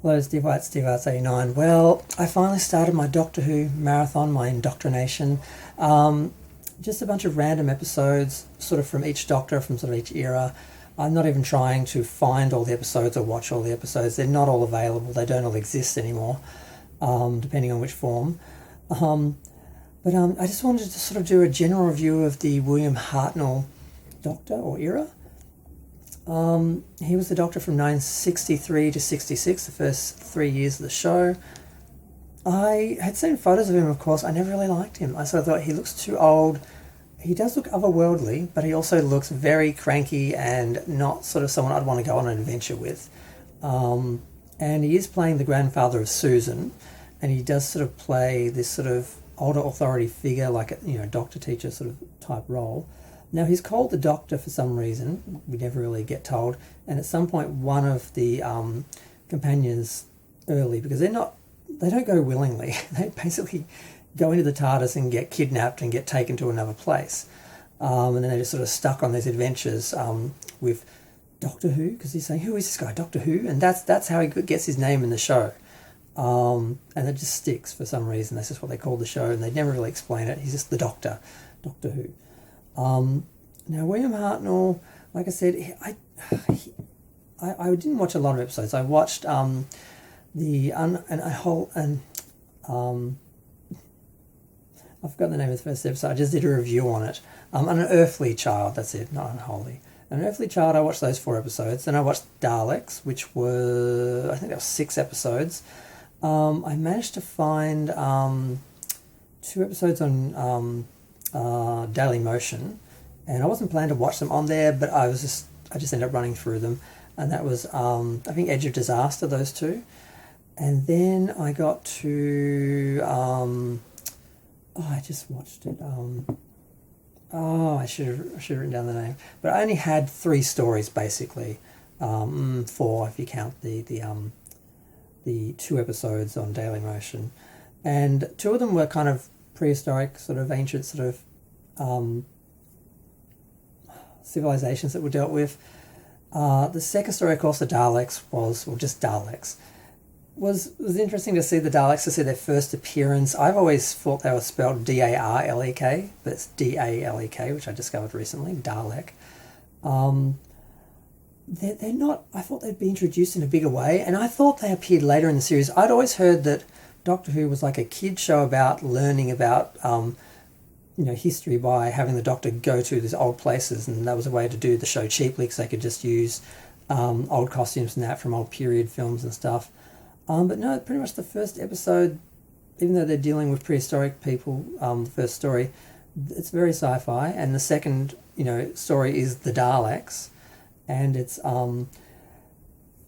Hello, Steve White, Steve Arts 89. Well, I finally started my Doctor Who marathon, my indoctrination. Um, just a bunch of random episodes, sort of from each Doctor, from sort of each era. I'm not even trying to find all the episodes or watch all the episodes. They're not all available. They don't all exist anymore, depending on which form. Um, but I just wanted to sort of do a general review of the William Hartnell Doctor or era. He was the Doctor from 1963 to 66, the first 3 years of the show. I had seen photos of him, of course. I never really liked him. I sort of thought he looks too old. He does look otherworldly, but he also looks very cranky and not sort of someone I'd want to go on an adventure with. And he is playing the grandfather of Susan, and he does sort of play this sort of older authority figure, like a doctor teacher sort of type role. Now he's called the Doctor for some reason. We never really get told. And at some point, one of the companions early, because they don't go willingly. They basically go into the Tardis and get kidnapped and get taken to another place. And then they're just sort of stuck on these adventures with Doctor Who, because he's saying, who is this guy, Doctor Who? And that's how he gets his name in the show. And it just sticks for some reason. That's just what they call the show, and they never really explain it. He's just the Doctor, Doctor Who. Now William Hartnell, like I said, I didn't watch a lot of episodes. I watched the I forgot the name of the first episode. I just did a review on it. An Unearthly Child. That's it, not Unholy. An Unearthly Child. I watched those 4 episodes. Then I watched Daleks, which were, I think that was 6 episodes. I managed to find 2 episodes on Daily Motion, and I wasn't planning to watch them on there, but I just ended up running through them, and that was I think Edge of Disaster, those 2, and then I got to I just watched it. I should have written down the name, but I only had 3 stories basically, 4 if you count the 2 episodes on Daily Motion, and 2 of them were kind of prehistoric, sort of ancient, sort of civilizations that were dealt with. The second story, of course, the Daleks just Daleks. Was interesting to see the Daleks, to see their first appearance. I've always thought they were spelled Darlek, but it's Dalek, which I discovered recently, Dalek. They're not, I thought they'd be introduced in a bigger way, and I thought they appeared later in the series. I'd always heard that Doctor Who was like a kid show about learning about history by having the Doctor go to these old places, and that was a way to do the show cheaply because they could just use old costumes and that from old period films and stuff. But no, pretty much the first episode, even though they're dealing with prehistoric people, the first story, it's very sci-fi, and the second story is the Daleks, and it's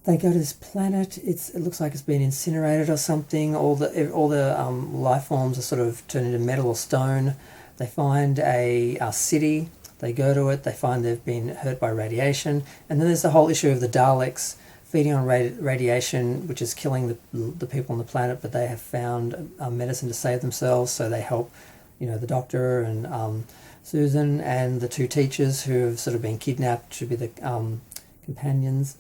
they go to this planet. It looks like it's been incinerated or something. All the life forms are sort of turned into metal or stone. They find a city. They go to it. They find they've been hurt by radiation. And then there's the whole issue of the Daleks feeding on radiation, which is killing the people on the planet. But they have found medicine to save themselves. So they help, the Doctor and Susan and the 2 teachers who have sort of been kidnapped to be the companions.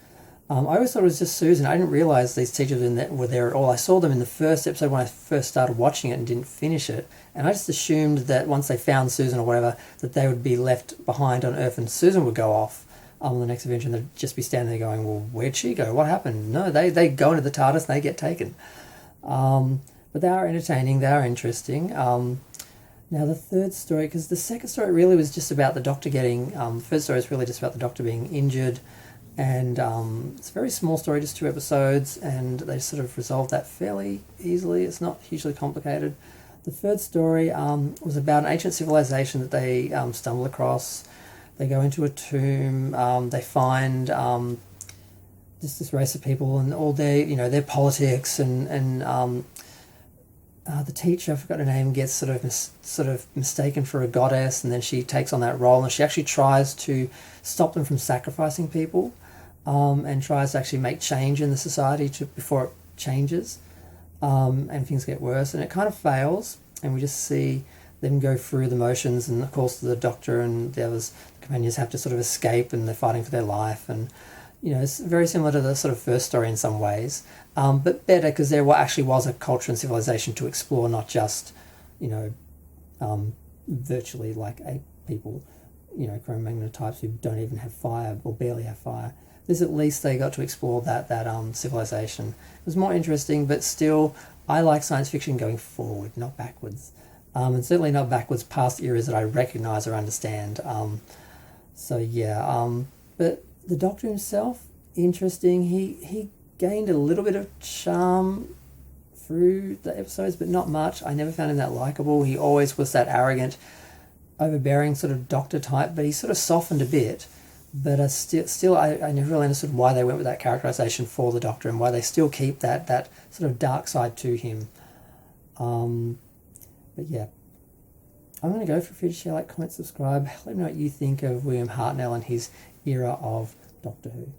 I always thought it was just Susan. I didn't realise these teachers were there at all. I saw them in the first episode when I first started watching it and didn't finish it. And I just assumed that once they found Susan or whatever, that they would be left behind on Earth and Susan would go off on the next adventure, and they'd just be standing there going, well, where'd she go? What happened? No, they go into the TARDIS and they get taken. But they are entertaining. They are interesting. Now the third story, because the second story really was just about the Doctor getting... the first story is really just about the Doctor being injured. And it's a very small story, just 2 episodes, and they sort of resolved that fairly easily. It's not hugely complicated. The third story was about an ancient civilization that they stumble across. They go into a tomb. They find just this race of people and all their politics, and the teacher, I forgot her name, gets sort of mistaken for a goddess, and then she takes on that role, and she actually tries to stop them from sacrificing people, and tries to actually make change in the society before it changes, and things get worse, and it kind of fails, and we just see them go through the motions, and of course the Doctor and the companions have to sort of escape, and they're fighting for their life, and it's very similar to the sort of first story in some ways, but better because there actually was a culture and civilization to explore, not just, you know, virtually like ape people, Cro-Magnon types who don't even have fire or barely have fire. This at least they got to explore that civilization. It was more interesting, but still, I like science fiction going forward, not backwards, and certainly not backwards past eras that I recognise or understand. So yeah, but the Doctor himself, interesting. He gained a little bit of charm through the episodes, but not much. I never found him that likable. He always was that arrogant, overbearing sort of Doctor type, but he sort of softened a bit. But still, I never really understood why they went with that characterization for the Doctor and why they still keep that sort of dark side to him. But yeah, I'm going to go for a few share, like, comment, subscribe. Let me know what you think of William Hartnell and his era of Doctor Who.